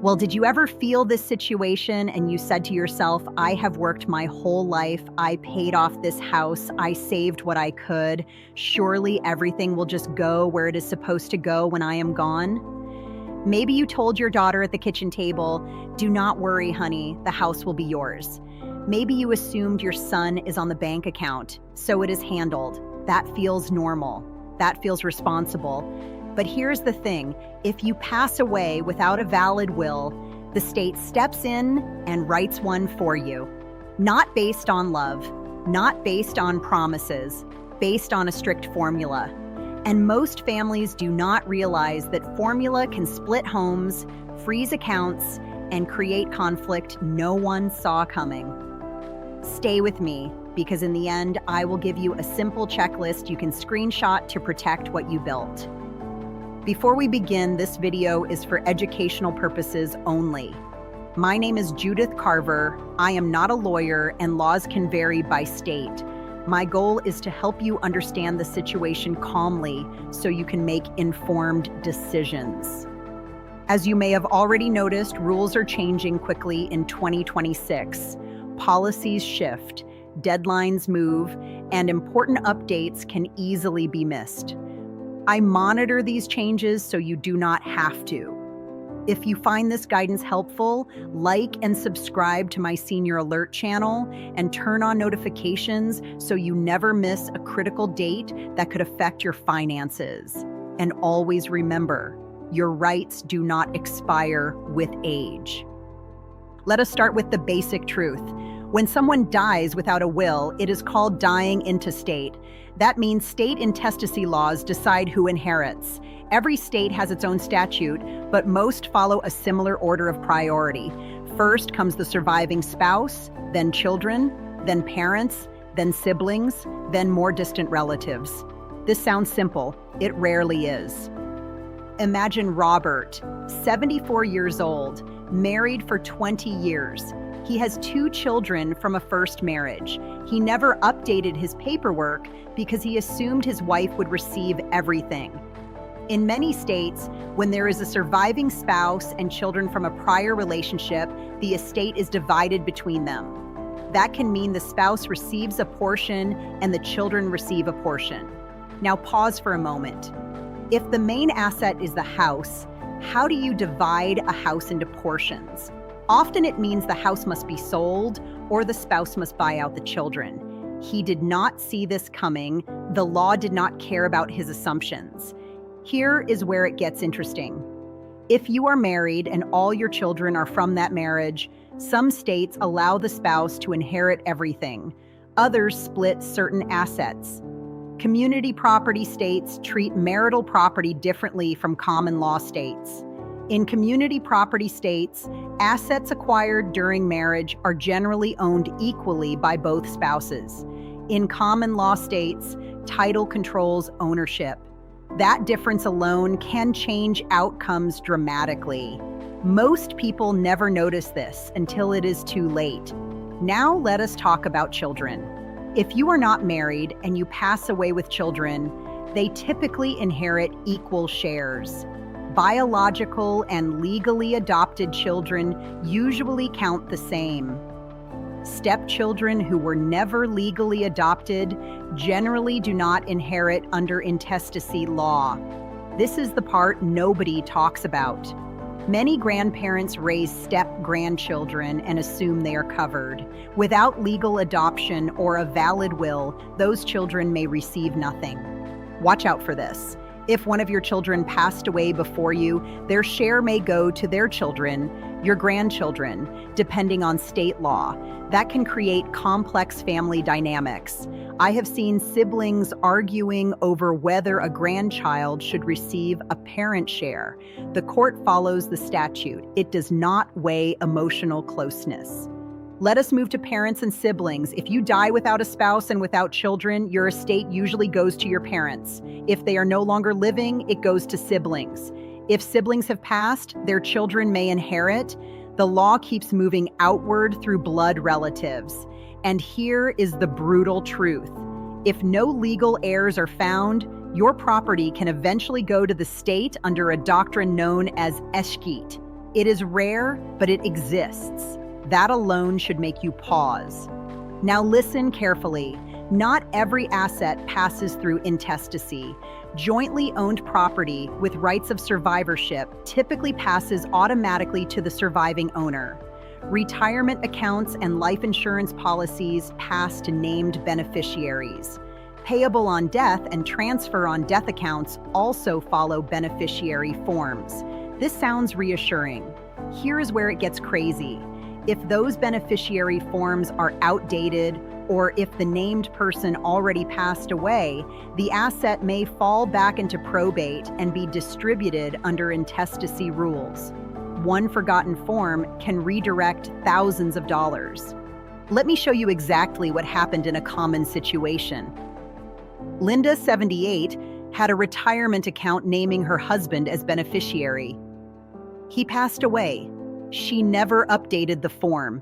Well, did you ever feel this situation and you said to yourself, I have worked my whole life, I paid off this house, I saved what I could, surely everything will just go where it is supposed to go when I am gone? Maybe you told your daughter at the kitchen table, do not worry, honey, the house will be yours. Maybe you assumed your son is on the bank account, so it is handled. That feels normal. That feels responsible. But here's the thing, if you pass away without a valid will, the state steps in and writes one for you. Not based on love, not based on promises, based on a strict formula. And most families do not realize that formula can split homes, freeze accounts, and create conflict no one saw coming. Stay with me, because in the end, I will give you a simple checklist you can screenshot to protect what you built. Before we begin, this video is for educational purposes only. My name is Judith Carver. I am not a lawyer, and laws can vary by state. My goal is to help you understand the situation calmly so you can make informed decisions. As you may have already noticed, rules are changing quickly in 2026. Policies shift, deadlines move, and important updates can easily be missed. I monitor these changes so you do not have to. If you find this guidance helpful, like and subscribe to my Senior Alert channel and turn on notifications so you never miss a critical date that could affect your finances. And always remember, your rights do not expire with age. Let us start with the basic truth. When someone dies without a will, it is called dying intestate. That means state intestacy laws decide who inherits. Every state has its own statute, but most follow a similar order of priority. First comes the surviving spouse, then children, then parents, then siblings, then more distant relatives. This sounds simple. It rarely is. Imagine Robert, 74 years old, married for 20 years. He has 2 children from a first marriage. He never updated his paperwork because he assumed his wife would receive everything. In many states, when there is a surviving spouse and children from a prior relationship, the estate is divided between them. That can mean the spouse receives a portion and the children receive a portion. Now pause for a moment. If the main asset is the house, how do you divide a house into portions? Often it means the house must be sold or the spouse must buy out the children. He did not see this coming. The law did not care about his assumptions. Here is where it gets interesting. If you are married and all your children are from that marriage, some states allow the spouse to inherit everything. Others split certain assets. Community property states treat marital property differently from common law states. In community property states, assets acquired during marriage are generally owned equally by both spouses. In common law states, title controls ownership. That difference alone can change outcomes dramatically. Most people never notice this until it is too late. Now let us talk about children. If you are not married and you pass away with children, they typically inherit equal shares. Biological and legally adopted children usually count the same. Stepchildren who were never legally adopted generally do not inherit under intestacy law. This is the part nobody talks about. Many grandparents raise step-grandchildren and assume they are covered. Without legal adoption or a valid will, those children may receive nothing. Watch out for this. If one of your children passed away before you, their share may go to their children, your grandchildren, depending on state law. That can create complex family dynamics. I have seen siblings arguing over whether a grandchild should receive a parent share. The court follows the statute. It does not weigh emotional closeness. Let us move to parents and siblings. If you die without a spouse and without children, your estate usually goes to your parents. If they are no longer living, it goes to siblings. If siblings have passed, their children may inherit. The law keeps moving outward through blood relatives. And here is the brutal truth. If no legal heirs are found, your property can eventually go to the state under a doctrine known as escheat. It is rare, but it exists. That alone should make you pause. Now listen carefully. Not every asset passes through intestacy. Jointly owned property with rights of survivorship typically passes automatically to the surviving owner. Retirement accounts and life insurance policies pass to named beneficiaries. Payable on death and transfer on death accounts also follow beneficiary forms. This sounds reassuring. Here is where it gets crazy. If those beneficiary forms are outdated, or if the named person already passed away, the asset may fall back into probate and be distributed under intestacy rules. One forgotten form can redirect thousands of dollars. Let me show you exactly what happened in a common situation. Linda, 78, had a retirement account naming her husband as beneficiary. He passed away. She never updated the form.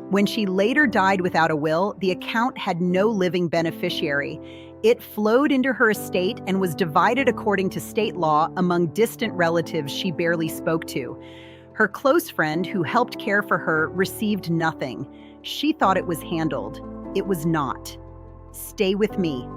When she later died without a will, the account had no living beneficiary. It flowed into her estate and was divided according to state law among distant relatives she barely spoke to. Her close friend, who helped care for her, received nothing. She thought it was handled. It was not. Stay with me.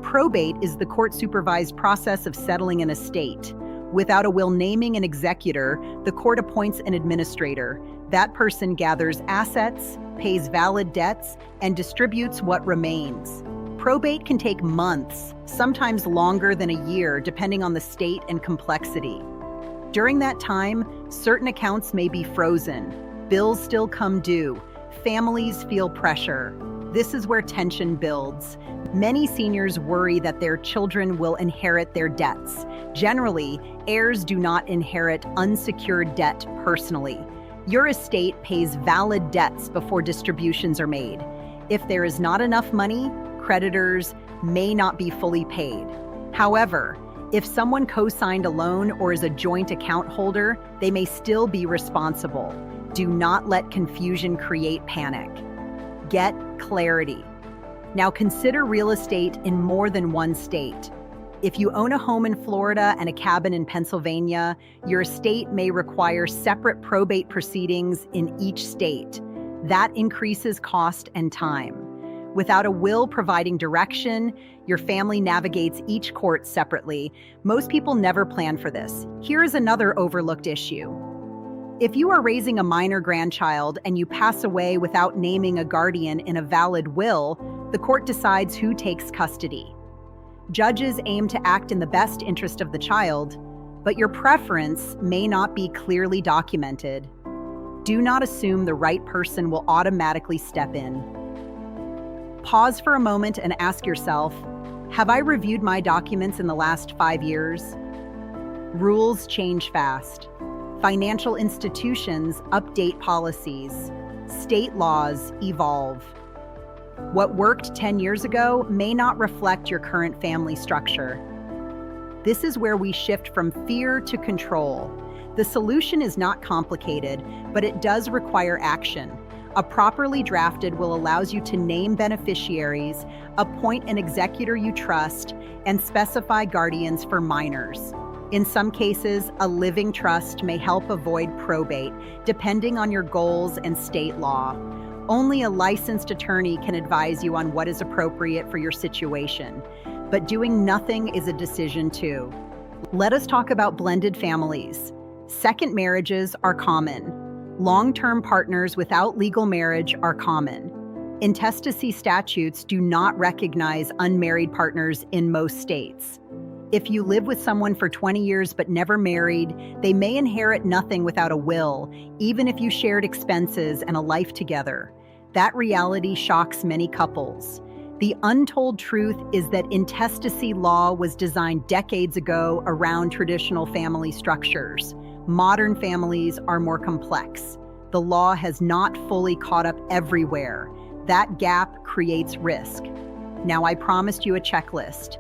Probate is the court-supervised process of settling an estate. Without a will naming an executor, the court appoints an administrator. That person gathers assets, pays valid debts, and distributes what remains. Probate can take months, sometimes longer than a year, depending on the state and complexity. During that time, certain accounts may be frozen. Bills still come due. Families feel pressure. This is where tension builds. Many seniors worry that their children will inherit their debts. Generally, heirs do not inherit unsecured debt personally. Your estate pays valid debts before distributions are made. If there is not enough money, creditors may not be fully paid. However, if someone co-signed a loan or is a joint account holder, they may still be responsible. Do not let confusion create panic. Get clarity. Now consider real estate in more than one state. If you own a home in Florida and a cabin in Pennsylvania, your estate may require separate probate proceedings in each state. That increases cost and time. Without a will providing direction, your family navigates each court separately. Most people never plan for this. Here is another overlooked issue. If you are raising a minor grandchild and you pass away without naming a guardian in a valid will, the court decides who takes custody. Judges aim to act in the best interest of the child, but your preference may not be clearly documented. Do not assume the right person will automatically step in. Pause for a moment and ask yourself, have I reviewed my documents in the last 5 years? Rules change fast. Financial institutions update policies. State laws evolve. What worked 10 years ago may not reflect your current family structure. This is where we shift from fear to control. The solution is not complicated, but it does require action. A properly drafted will allows you to name beneficiaries, appoint an executor you trust, and specify guardians for minors. In some cases, a living trust may help avoid probate, depending on your goals and state law. Only a licensed attorney can advise you on what is appropriate for your situation. But doing nothing is a decision too. Let us talk about blended families. Second marriages are common. Long-term partners without legal marriage are common. Intestacy statutes do not recognize unmarried partners in most states. If you live with someone for 20 years but never married, they may inherit nothing without a will, even if you shared expenses and a life together. That reality shocks many couples. The untold truth is that intestacy law was designed decades ago around traditional family structures. Modern families are more complex. The law has not fully caught up everywhere. That gap creates risk. Now, I promised you a checklist.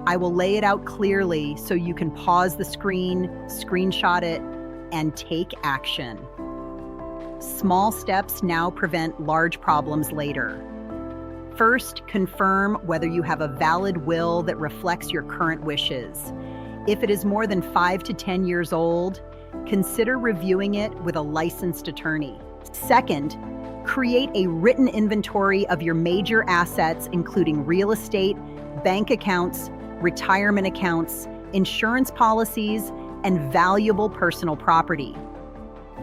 I will lay it out clearly so you can pause the screen, screenshot it, and take action. Small steps now prevent large problems later. First, confirm whether you have a valid will that reflects your current wishes. If it is more than 5 to 10 years old, consider reviewing it with a licensed attorney. Second, create a written inventory of your major assets, including real estate, bank accounts, retirement accounts, insurance policies, and valuable personal property.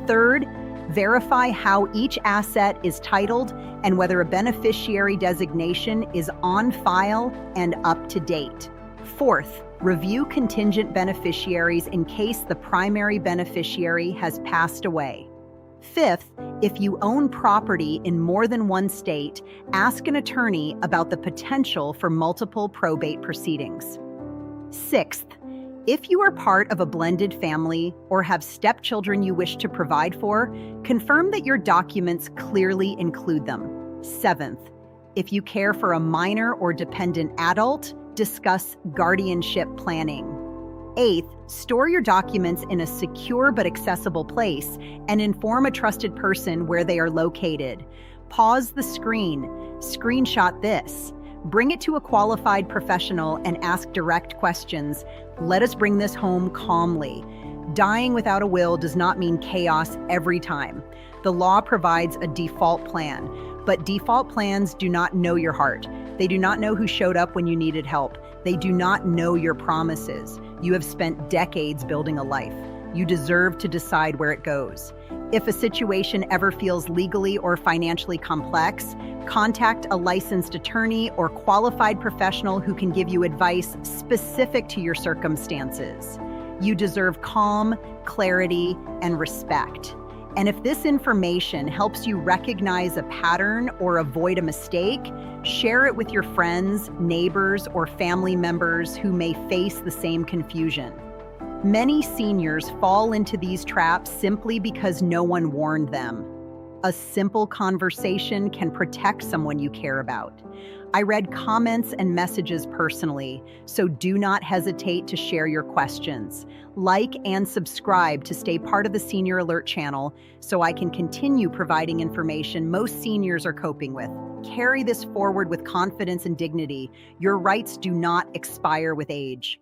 Third, verify how each asset is titled and whether a beneficiary designation is on file and up to date. Fourth, review contingent beneficiaries in case the primary beneficiary has passed away. Fifth, if you own property in more than one state, ask an attorney about the potential for multiple probate proceedings. Sixth, if you are part of a blended family or have stepchildren you wish to provide for, confirm that your documents clearly include them. Seventh, if you care for a minor or dependent adult, discuss guardianship planning. Eighth, store your documents in a secure but accessible place and inform a trusted person where they are located. Pause the screen, screenshot this, bring it to a qualified professional and ask direct questions. Let us bring this home calmly. Dying without a will does not mean chaos every time. The law provides a default plan, but default plans do not know your heart. They do not know who showed up when you needed help. They do not know your promises. You have spent decades building a life. You deserve to decide where it goes. If a situation ever feels legally or financially complex, contact a licensed attorney or qualified professional who can give you advice specific to your circumstances. You deserve calm, clarity, and respect. And if this information helps you recognize a pattern or avoid a mistake, share it with your friends, neighbors, or family members who may face the same confusion. Many seniors fall into these traps simply because no one warned them. A simple conversation can protect someone you care about. I read comments and messages personally, so do not hesitate to share your questions. Like and subscribe to stay part of the Senior Alert channel so I can continue providing information most seniors are coping with. Carry this forward with confidence and dignity. Your rights do not expire with age.